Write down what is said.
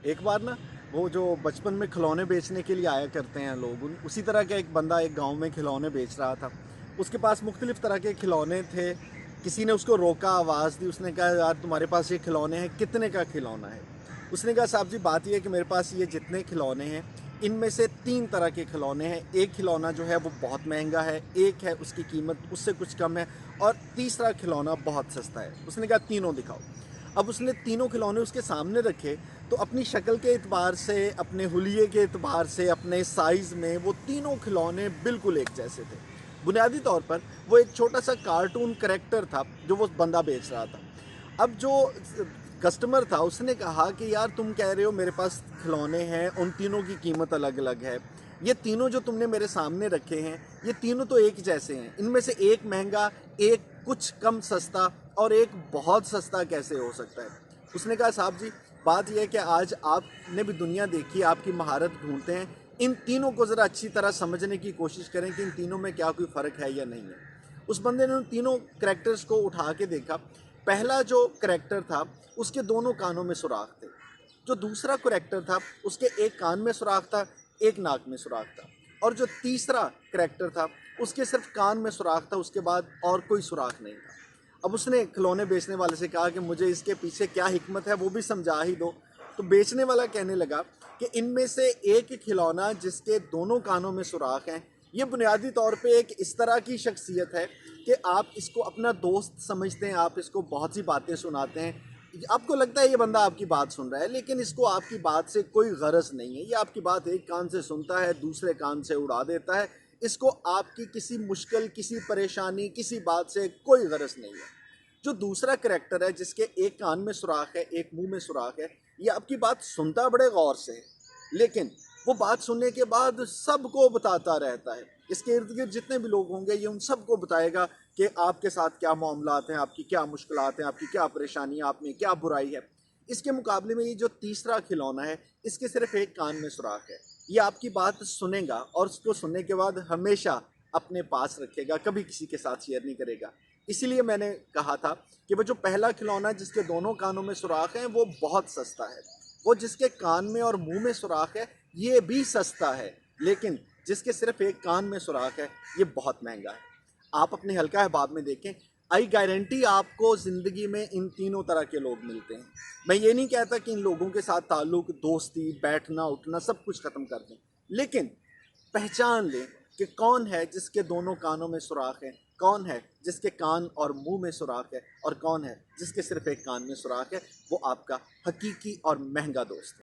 एक बार ना वो जो बचपन में खिलौने बेचने के लिए आया करते हैं लोग उसी तरह का एक बंदा एक गांव में खिलौने बेच रहा था। उसके पास मुख्तलिफ तरह के खिलौने थे। किसी ने उसको रोका, आवाज़ दी। उसने कहा यार तुम्हारे पास ये खिलौने हैं, कितने का खिलौना है? उसने कहा साहब जी बात ये है कि मेरे पास ये जितने खिलौने हैं इनमें से तीन तरह के खिलौने हैं। एक खिलौना जो है वो बहुत महंगा है, एक है उसकी कीमत उससे कुछ कम है, और तीसरा खिलौना बहुत सस्ता है। उसने कहा तीनों दिखाओ। अब उसने तीनों खिलौने उसके सामने रखे तो अपनी शक्ल के एतबार से, अपने हुलिये के एतबार से, अपने साइज़ में वो तीनों खिलौने बिल्कुल एक जैसे थे। बुनियादी तौर पर वो एक छोटा सा कार्टून करेक्टर था जो वो बंदा बेच रहा था। अब जो कस्टमर था उसने कहा कि यार तुम कह रहे हो मेरे पास खिलौने हैं, उन तीनों की कीमत अलग अलग है। ये तीनों जो तुमने मेरे सामने रखे हैं ये तीनों तो एक जैसे हैं। इनमें से एक महंगा, एक कुछ कम सस्ता और एक बहुत सस्ता कैसे हो सकता है? उसने कहा साहब जी बात यह है कि आज आपने भी दुनिया देखी, आपकी महारत ढूंढते हैं। इन तीनों को ज़रा अच्छी तरह समझने की कोशिश करें कि इन तीनों में क्या कोई फ़र्क है या नहीं है। उस बंदे ने उन तीनों करेक्टर्स को उठा के देखा। पहला जो करेक्टर था उसके दोनों कानों में सुराख थे। जो दूसरा करेक्टर था उसके एक कान में सुराख था, एक नाक में सुराख था। और जो तीसरा करेक्टर था उसके सिर्फ कान में सुराख था, उसके बाद और कोई सुराख नहीं था। अब उसने खिलौने बेचने वाले से कहा कि मुझे इसके पीछे क्या हिकमत है वो भी समझा ही दो। तो बेचने वाला कहने लगा कि इनमें से एक खिलौना जिसके दोनों कानों में सुराख हैं, ये बुनियादी तौर पे एक इस तरह की शख्सियत है कि आप इसको अपना दोस्त समझते हैं, आप इसको बहुत सी बातें सुनाते हैं। आपको लगता है ये बंदा आपकी बात सुन रहा है, लेकिन इसको आपकी बात से कोई गरज नहीं है। ये आपकी बात एक कान से सुनता है, दूसरे कान से उड़ा देता है। इसको आपकी किसी मुश्किल, किसी परेशानी, किसी बात से कोई गरज नहीं है। जो दूसरा करेक्टर है जिसके एक कान में सुराख है, एक मुंह में सुराख है, ये आपकी बात सुनता बड़े गौर से है, लेकिन वो बात सुनने के बाद सबको बताता रहता है। इसके इर्द गिर्द जितने भी लोग होंगे ये उन सबको बताएगा कि आपके साथ क्या मामलात हैं, आपकी क्या मुश्किलात हैं, आपकी क्या परेशानी है, आप में क्या बुराई है। इसके मुकाबले में ये जो तीसरा खिलौना है इसके सिर्फ एक कान में सुराख है। ये आपकी बात सुनेगा और उसको सुनने के बाद हमेशा अपने पास रखेगा, कभी किसी के साथ शेयर नहीं करेगा। इसीलिए मैंने कहा था कि वो जो पहला खिलौना जिसके दोनों कानों में सुराख है वो बहुत सस्ता है। वो जिसके कान में और मुंह में सुराख है ये भी सस्ता है, लेकिन जिसके सिर्फ एक कान में सुराख है ये बहुत महंगा है। आप अपने हल्का अहबाब में देखें, आई गारंटी आपको ज़िंदगी में इन तीनों तरह के लोग मिलते हैं। मैं ये नहीं कहता कि इन लोगों के साथ ताल्लुक़, दोस्ती, बैठना उठना सब कुछ ख़त्म कर दें, लेकिन पहचान लें कि कौन है जिसके दोनों कानों में सुराख है, कौन है जिसके कान और मुंह में सुराख है, और कौन है जिसके सिर्फ एक कान में सुराख है। वो आपका हकीकी और महंगा दोस्त है।